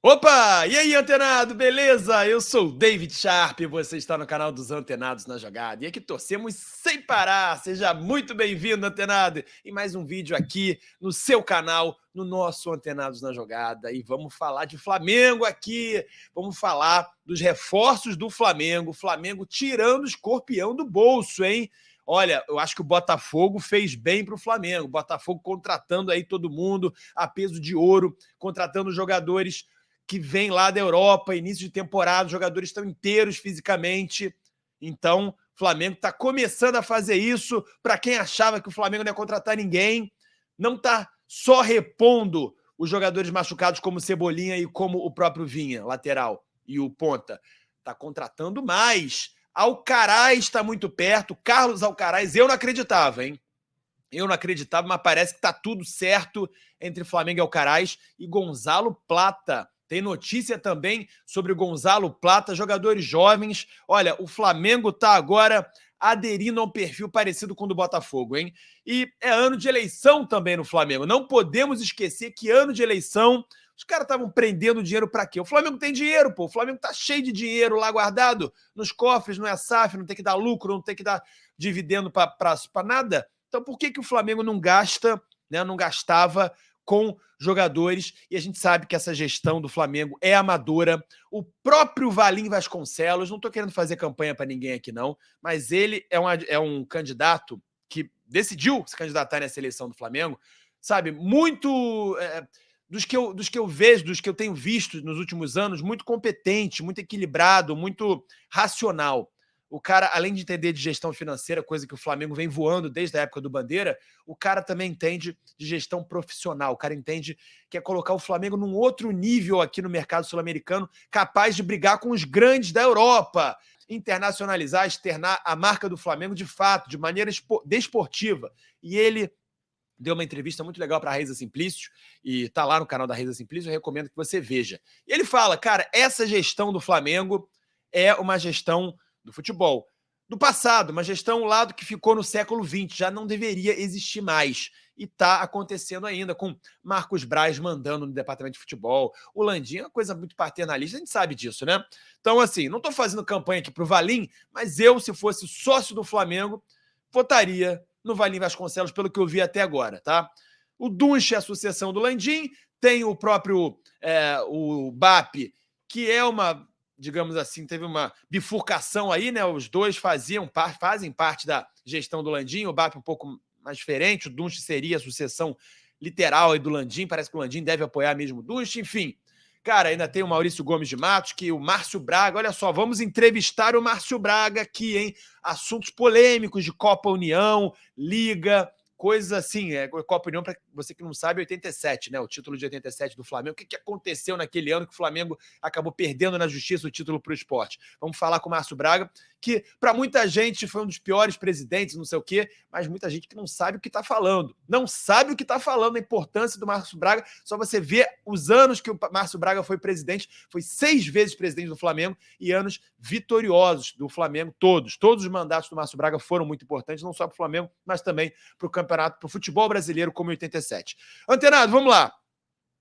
Opa! E aí, antenado, beleza? Eu sou o David Sharp e você está no canal dos Antenados na Jogada. E aqui torcemos sem parar. Seja muito bem-vindo, antenado, em mais um vídeo aqui no seu canal, no nosso Antenados na Jogada. E vamos falar de Flamengo aqui. Vamos falar dos reforços do Flamengo. Flamengo tirando o escorpião do bolso, hein? Olha, eu acho que o Botafogo fez bem para o Flamengo. O Botafogo contratando aí todo mundo a peso de ouro, contratando jogadores que vem lá da Europa, início de temporada, os jogadores estão inteiros fisicamente. Então, o Flamengo está começando a fazer isso. Para quem achava que o Flamengo não ia contratar ninguém, não está só repondo os jogadores machucados como Cebolinha e como o próprio Vinha, lateral, e o ponta. Está contratando mais. Alcaraz está muito perto. Carlos Alcaraz, eu não acreditava, hein? Eu não acreditava, mas parece que está tudo certo entre Flamengo e Alcaraz. E Gonzalo Plata. Tem notícia também sobre o Gonzalo Plata, jogadores jovens. Olha, o Flamengo está agora aderindo a um perfil parecido com o do Botafogo, hein? E é ano de eleição também no Flamengo. Não podemos esquecer que ano de eleição, os caras estavam prendendo dinheiro para quê? O Flamengo tem dinheiro, pô. O Flamengo tá cheio de dinheiro lá guardado nos cofres, não é SAF, não tem que dar lucro, não tem que dar dividendo para nada. Então por que o Flamengo não gasta, né, não gastava com jogadores? E a gente sabe que essa gestão do Flamengo é amadora. O próprio Valim Vasconcelos, não estou querendo fazer campanha para ninguém aqui não, mas ele é um candidato que decidiu se candidatar nessa eleição do Flamengo, sabe, muito... dos que eu vejo, dos que eu tenho visto nos últimos anos, muito competente, muito equilibrado, muito racional. O cara, além de entender de gestão financeira, coisa que o Flamengo vem voando desde a época do Bandeira, o cara também entende de gestão profissional. O cara entende que é colocar o Flamengo num outro nível aqui no mercado sul-americano, capaz de brigar com os grandes da Europa, internacionalizar, externar a marca do Flamengo de fato, de maneira desportiva. E ele deu uma entrevista muito legal para a Raíza Simplício, e tá lá no canal da Raíza Simplício, eu recomendo que você veja. E ele fala, cara, essa gestão do Flamengo é uma gestão do futebol do passado, uma gestão lá do que ficou no século XX, já não deveria existir mais. E tá acontecendo ainda, com Marcos Braz mandando no departamento de futebol, o Landim é uma coisa muito paternalista, a gente sabe disso, né? Então, assim, não tô fazendo campanha aqui pro Valim, mas eu, se fosse sócio do Flamengo, votaria no Valim Vasconcelos, pelo que eu vi até agora, tá? O Dunche é a sucessão do Landim, tem o próprio o BAP, que é uma, digamos assim, teve uma bifurcação aí, né? Os dois fazem parte da gestão do Landim, o BAP um pouco mais diferente, o Dunche seria a sucessão literal aí do Landim, parece que o Landim deve apoiar mesmo o Dunche, enfim. Cara, ainda tem o Maurício Gomes de Matos, que o Márcio Braga, olha só, vamos entrevistar o Márcio Braga aqui, hein? Assuntos polêmicos de Copa União, Liga, coisas assim. Copa União, para você que não sabe, 87, né? O título de 87 do Flamengo. O que aconteceu naquele ano que o Flamengo acabou perdendo na justiça o título para o esporte? Vamos falar com o Márcio Braga, que para muita gente foi um dos piores presidentes, não sei o quê, mas muita gente que não sabe o que está falando. Não sabe o que está falando, a importância do Márcio Braga. Só você ver os anos que o Márcio Braga foi presidente, foi 6 vezes presidente do Flamengo e anos vitoriosos do Flamengo, todos. Todos os mandatos do Márcio Braga foram muito importantes, não só para o Flamengo, mas também para o campeonato, para o futebol brasileiro, como em 87. Antenado, vamos lá.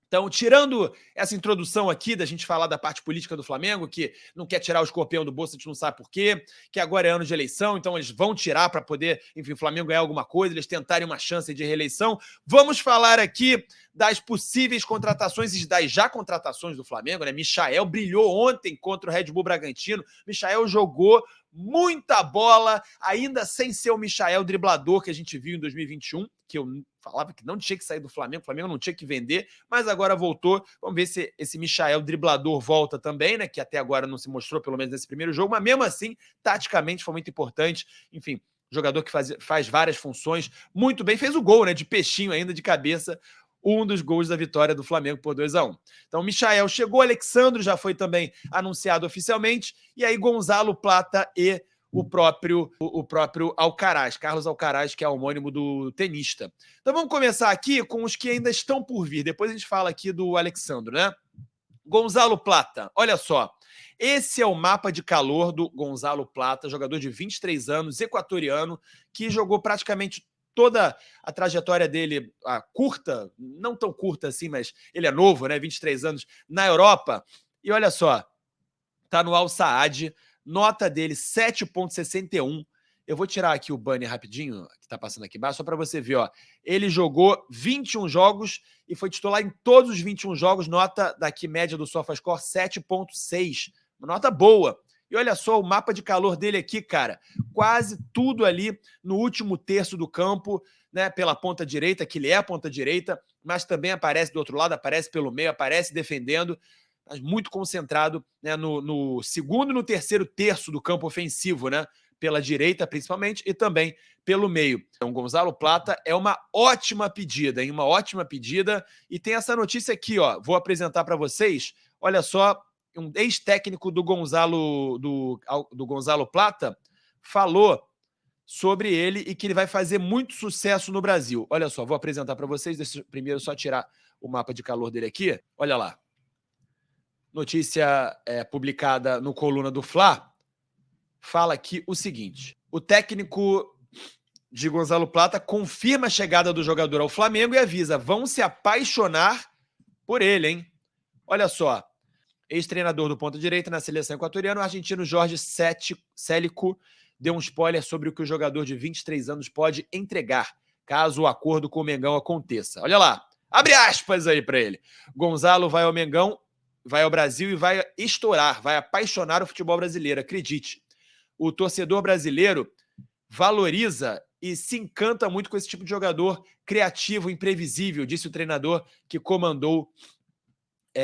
Então, tirando essa introdução aqui da gente falar da parte política do Flamengo, que não quer tirar o escorpião do bolso, a gente não sabe por quê, que agora é ano de eleição, então eles vão tirar para poder, enfim, o Flamengo ganhar alguma coisa, eles tentarem uma chance de reeleição. Vamos falar aqui das possíveis contratações e das já contratações do Flamengo, né? Michael brilhou ontem contra o Red Bull Bragantino. Michael jogou muita bola, ainda sem ser o Michael driblador que a gente viu em 2021, que eu falava que não tinha que sair do Flamengo, o Flamengo não tinha que vender, mas agora voltou. Vamos ver se esse Michael driblador volta também, né? Que até agora não se mostrou, pelo menos nesse primeiro jogo, mas mesmo assim, taticamente foi muito importante. Enfim, jogador que faz várias funções, muito bem, fez o gol, né? De peixinho ainda, de cabeça, um dos gols da vitória do Flamengo por 2-1. Então, Michael chegou, Alexandro já foi também anunciado oficialmente, e aí Gonzalo Plata e o próprio Alcaraz, Carlos Alcaraz, que é homônimo do tenista. Então vamos começar aqui com os que ainda estão por vir, depois a gente fala aqui do Alexandro, né? Gonzalo Plata, olha só, esse é o mapa de calor do Gonzalo Plata, jogador de 23 anos, equatoriano, que jogou praticamente toda a trajetória dele, curta, não tão curta assim, mas ele é novo, né? 23 anos na Europa. E olha só, tá no Al Saad, nota dele 7,61. Eu vou tirar aqui o banner rapidinho, que tá passando aqui embaixo, só para você ver, ó. Ele jogou 21 jogos e foi titular em todos os 21 jogos, nota daqui média do SofaScore 7,6. Uma nota boa. E olha só o mapa de calor dele aqui, cara. Quase tudo ali no último terço do campo, né? Pela ponta direita, que ele é a ponta direita, mas também aparece do outro lado, aparece pelo meio, aparece defendendo, mas muito concentrado, né, no segundo e no terceiro terço do campo ofensivo, né? Pela direita, principalmente, e também pelo meio. Então, Gonzalo Plata é uma ótima pedida, hein? Uma ótima pedida. E tem essa notícia aqui, ó. Vou apresentar para vocês. Olha só, um ex-técnico do Gonzalo Plata falou sobre ele e que ele vai fazer muito sucesso no Brasil. Olha só, vou apresentar para vocês. Deixa eu primeiro só tirar o mapa de calor dele aqui. Olha lá. Notícia publicada no Coluna do Fla fala aqui o seguinte: o técnico de Gonzalo Plata confirma a chegada do jogador ao Flamengo e avisa: vão se apaixonar por ele, hein? Olha só, ex-treinador do ponta direita na seleção equatoriana, o argentino Jorge Célico deu um spoiler sobre o que o jogador de 23 anos pode entregar, caso o acordo com o Mengão aconteça. Olha lá, abre aspas aí para ele. Gonzalo vai ao Mengão, vai ao Brasil e vai estourar, vai apaixonar o futebol brasileiro, acredite. O torcedor brasileiro valoriza e se encanta muito com esse tipo de jogador criativo, imprevisível, disse o treinador que comandou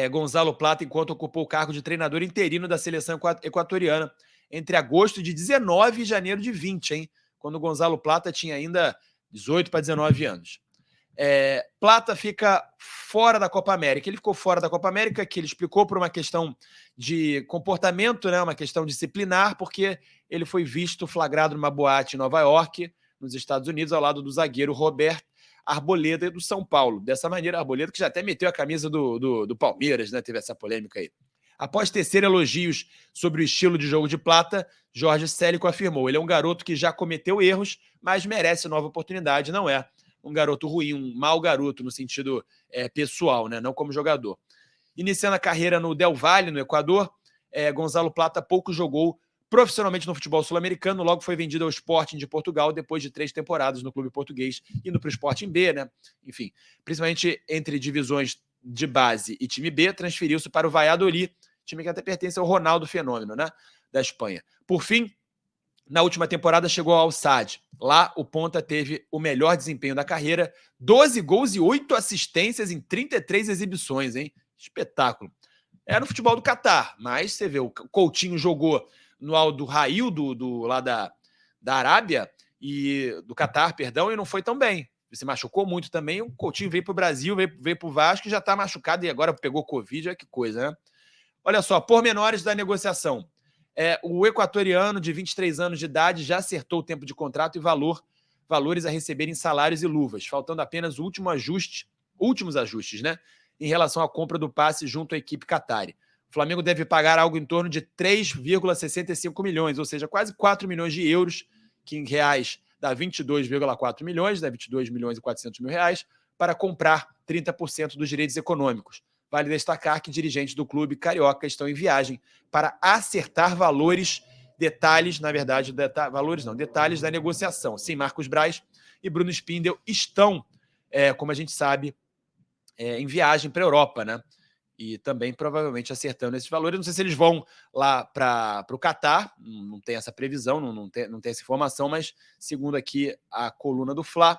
Gonzalo Plata enquanto ocupou o cargo de treinador interino da seleção equatoriana entre agosto de 19 e janeiro de 20, hein? Quando o Gonzalo Plata tinha ainda 18 para 19 anos. Plata fica fora da Copa América. Ele ficou fora da Copa América, que ele explicou por uma questão de comportamento, né, uma questão disciplinar, porque ele foi visto flagrado numa boate em Nova York, nos Estados Unidos, ao lado do zagueiro Roberto Arboleda do São Paulo. Dessa maneira, Arboleda que já até meteu a camisa do Palmeiras, né? Teve essa polêmica aí. Após tecer elogios sobre o estilo de jogo de Plata, Jorge Célico afirmou: ele é um garoto que já cometeu erros, mas merece nova oportunidade, não é um garoto ruim, um mau garoto no sentido pessoal, né? Não como jogador. Iniciando a carreira no Del Valle, no Equador, Gonzalo Plata pouco jogou profissionalmente no futebol sul-americano, logo foi vendido ao Sporting de Portugal depois de 3 temporadas no clube português, indo para o Sporting B, né? Enfim, principalmente entre divisões de base e time B, transferiu-se para o Valladolid, time que até pertence ao Ronaldo Fenômeno, né? Da Espanha. Por fim, na última temporada chegou ao Al Sadd. Lá o ponta teve o melhor desempenho da carreira, 12 gols e 8 assistências em 33 exibições, hein? Espetáculo. É no futebol do Catar, mas você vê, o Coutinho jogou no Al Duhail, lá da Arábia, e do Catar, perdão, e não foi tão bem. Se machucou muito também. O Coutinho veio para o Brasil, veio para o Vasco e já está machucado e agora pegou Covid, olha que coisa, né? Olha só, pormenores da negociação. O equatoriano de 23 anos de idade já acertou o tempo de contrato e valores a receber em salários e luvas, faltando apenas últimos ajustes, né? Em relação à compra do passe junto à equipe Qatari. O Flamengo deve pagar algo em torno de 3,65 milhões, ou seja, quase 4 milhões de euros, que em reais dá 22,4 milhões, dá 22 milhões e 400 mil reais, para comprar 30% dos direitos econômicos. Vale destacar que dirigentes do clube carioca estão em viagem para acertar detalhes da negociação. Sim, Marcos Braz e Bruno Spindel estão, como a gente sabe, em viagem para a Europa, né? E também provavelmente acertando esses valores. Não sei se eles vão lá para o Catar, não tem essa previsão, não tem essa informação, mas segundo aqui a coluna do Fla,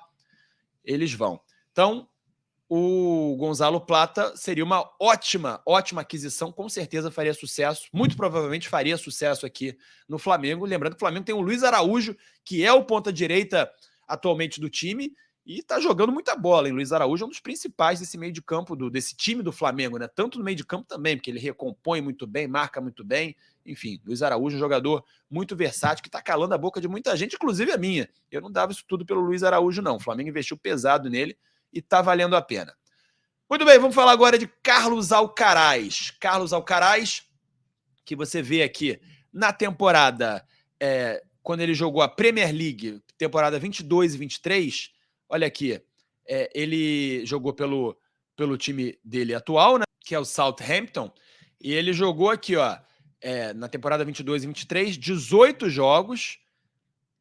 eles vão. Então, o Gonzalo Plata seria uma ótima aquisição, com certeza faria sucesso, muito provavelmente faria sucesso aqui no Flamengo. Lembrando que o Flamengo tem o Luiz Araújo, que é o ponta-direita atualmente do time, e tá jogando muita bola, hein? Luiz Araújo é um dos principais desse meio de campo, desse time do Flamengo, né? Tanto no meio de campo também, porque ele recompõe muito bem, marca muito bem. Enfim, Luiz Araújo é um jogador muito versátil, que tá calando a boca de muita gente, inclusive a minha. Eu não dava isso tudo pelo Luiz Araújo, não. O Flamengo investiu pesado nele e tá valendo a pena. Muito bem, vamos falar agora de Carlos Alcaraz. Carlos Alcaraz, que você vê aqui na temporada, quando ele jogou a Premier League, temporada 22 e 23, olha aqui, ele jogou pelo time dele atual, né, que é o Southampton, e ele jogou aqui, ó, na temporada 22 e 23, 18 jogos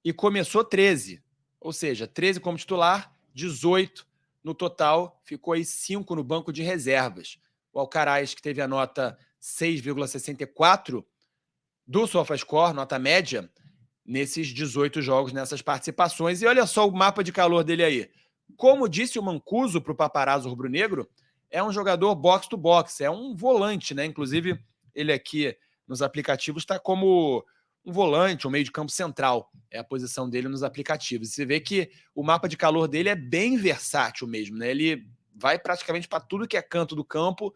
e começou 13. Ou seja, 13 como titular, 18 no total, ficou aí 5 no banco de reservas. O Alcaraz, que teve a nota 6,64 do SofaScore, nota média, nesses 18 jogos, nessas participações. E olha só o mapa de calor dele aí. Como disse o Mancuso para o paparazzo rubro-negro, é um jogador box-to-box, é um volante, né? Inclusive, ele aqui nos aplicativos está como um volante, um meio de campo central. É a posição dele nos aplicativos. Você vê que o mapa de calor dele é bem versátil mesmo, né? Ele vai praticamente para tudo que é canto do campo.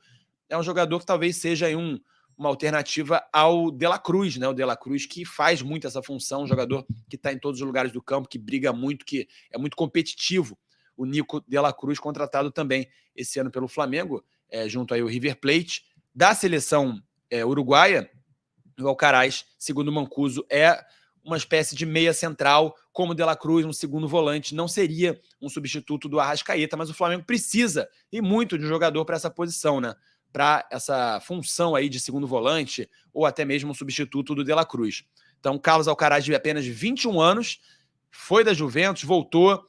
É um jogador que talvez seja aí uma alternativa ao De La Cruz, né? O De La Cruz que faz muito essa função, um jogador que está em todos os lugares do campo, que briga muito, que é muito competitivo. O Nico De La Cruz, contratado também esse ano pelo Flamengo, junto aí ao River Plate, da seleção uruguaia. O Alcaraz, segundo o Mancuso, é uma espécie de meia central, como o De La Cruz, um segundo volante, não seria um substituto do Arrascaeta, mas o Flamengo precisa, e muito, de um jogador para essa posição, né? Para essa função aí de segundo volante, ou até mesmo um substituto do De La Cruz. Então, Carlos Alcaraz, de apenas 21 anos, foi da Juventus, voltou,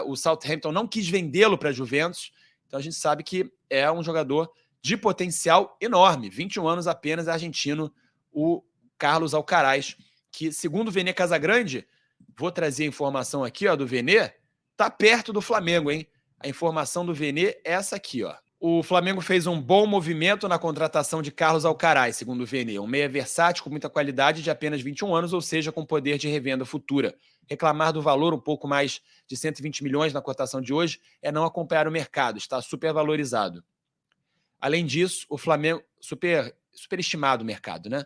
o Southampton não quis vendê-lo para a Juventus, então a gente sabe que é um jogador de potencial enorme, 21 anos apenas, argentino, o Carlos Alcaraz, que, segundo o Vene Casagrande, vou trazer a informação aqui, ó, do Vene, tá perto do Flamengo, hein? A informação do Vene é essa aqui, ó. O Flamengo fez um bom movimento na contratação de Carlos Alcaraz, segundo o Vene, um meia versátil com muita qualidade, de apenas 21 anos, ou seja, com poder de revenda futura. Reclamar do valor um pouco mais de 120 milhões na cotação de hoje é não acompanhar o mercado, está supervalorizado. Além disso, o Flamengo... superestimado o mercado, né?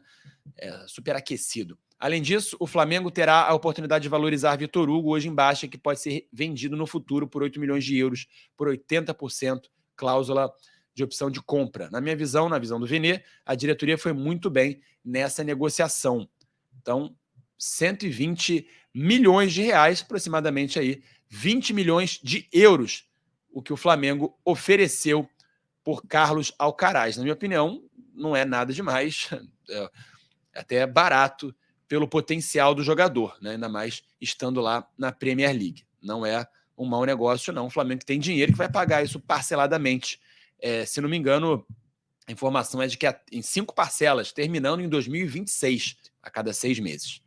Superaquecido. Além disso, o Flamengo terá a oportunidade de valorizar Vitor Hugo, hoje em baixa, que pode ser vendido no futuro por 8 milhões de euros, por 80%, cláusula de opção de compra. Na minha visão, na visão do Vene, a diretoria foi muito bem nessa negociação. Então, 120 milhões de reais, aproximadamente aí, 20 milhões de euros, o que o Flamengo ofereceu por Carlos Alcaraz. Na minha opinião, não é nada demais, é até barato pelo potencial do jogador, né? Ainda mais estando lá na Premier League. Não é um mau negócio, não. O Flamengo tem dinheiro que vai pagar isso parceladamente. Se não me engano, a informação é de que em 5 parcelas, terminando em 2026, a cada 6 meses.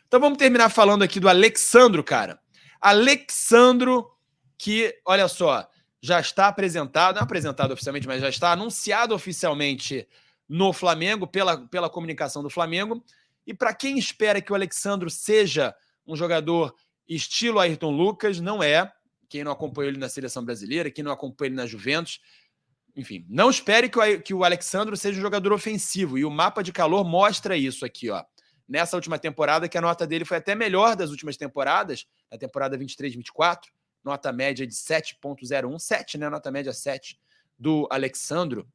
Então vamos terminar falando aqui do Alexandro, cara. Alexandro, que, olha só, já está apresentado, não apresentado oficialmente, mas já está anunciado oficialmente no Flamengo, pela comunicação do Flamengo. E para quem espera que o Alexandro seja um jogador estilo Ayrton Lucas, não é. Quem não acompanhou ele na seleção brasileira, quem não acompanhou ele na Juventus, enfim, não espere que o Alexandro seja um jogador ofensivo. E o mapa de calor mostra isso aqui, ó. Nessa última temporada, que a nota dele foi até melhor das últimas temporadas, na temporada 23-24, nota média de 7,01, 7, né? Nota média 7 do Alexandro,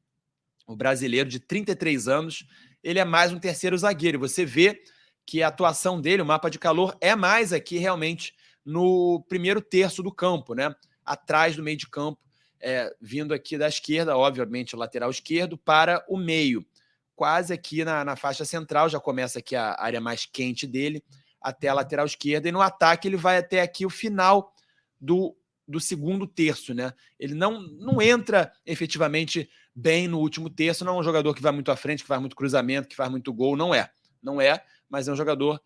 o brasileiro de 33 anos. Ele é mais um terceiro zagueiro. Você vê que a atuação dele, o mapa de calor, é mais aqui realmente no primeiro terço do campo, né? Atrás do meio de campo, vindo aqui da esquerda, obviamente o lateral esquerdo, para o meio. Quase aqui na faixa central, já começa aqui a área mais quente dele, até a lateral esquerda, e no ataque ele vai até aqui o final do segundo terço, né? Ele não entra efetivamente bem no último terço, não é um jogador que vai muito à frente, que faz muito cruzamento, que faz muito gol, não é, mas é um jogador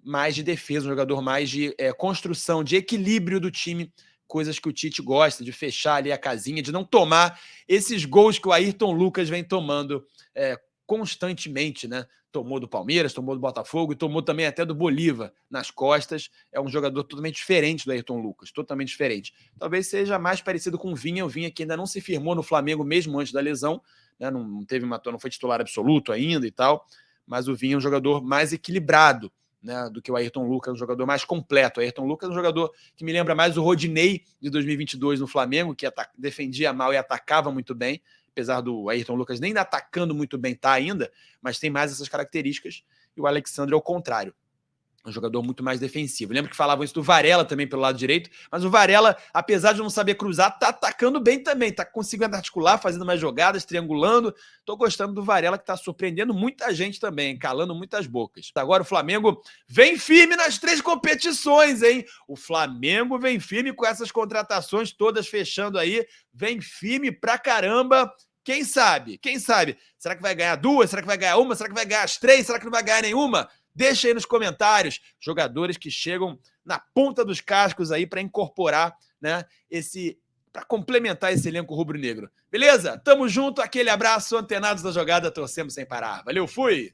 mais de defesa, um jogador mais de construção, de equilíbrio do time, coisas que o Tite gosta, de fechar ali a casinha, de não tomar esses gols que o Ayrton Lucas vem tomando constantemente, né? Tomou do Palmeiras, tomou do Botafogo e tomou também até do Bolívar nas costas. É um jogador totalmente diferente do Ayrton Lucas, totalmente diferente. Talvez seja mais parecido com o Vinha que ainda não se firmou no Flamengo mesmo antes da lesão, né? Não foi titular absoluto ainda e tal, mas o Vinha é um jogador mais equilibrado, né, do que o Ayrton Lucas, um jogador mais completo. O Ayrton Lucas é um jogador que me lembra mais o Rodinei de 2022 no Flamengo, que defendia mal e atacava muito bem, apesar do Ayrton Lucas nem atacando muito bem tá ainda, mas tem mais essas características, e o Alexandre é o contrário. um jogador muito mais defensivo. Lembro que falavam isso do Varela também pelo lado direito, mas o Varela, apesar de não saber cruzar, tá atacando bem também, tá conseguindo articular, fazendo mais jogadas, triangulando. Tô gostando do Varela, que tá surpreendendo muita gente também, calando muitas bocas. Agora o Flamengo vem firme nas 3 competições, hein? O Flamengo vem firme com essas contratações todas fechando aí, vem firme pra caramba. Quem sabe? Quem sabe? Será que vai ganhar 2? Será que vai ganhar uma? Será que vai ganhar as 3? Será que não vai ganhar nenhuma? Deixa aí nos comentários jogadores que chegam na ponta dos cascos aí para incorporar, né, para complementar esse elenco rubro-negro. Beleza? Tamo junto, aquele abraço, antenados da jogada, torcemos sem parar. Valeu, fui!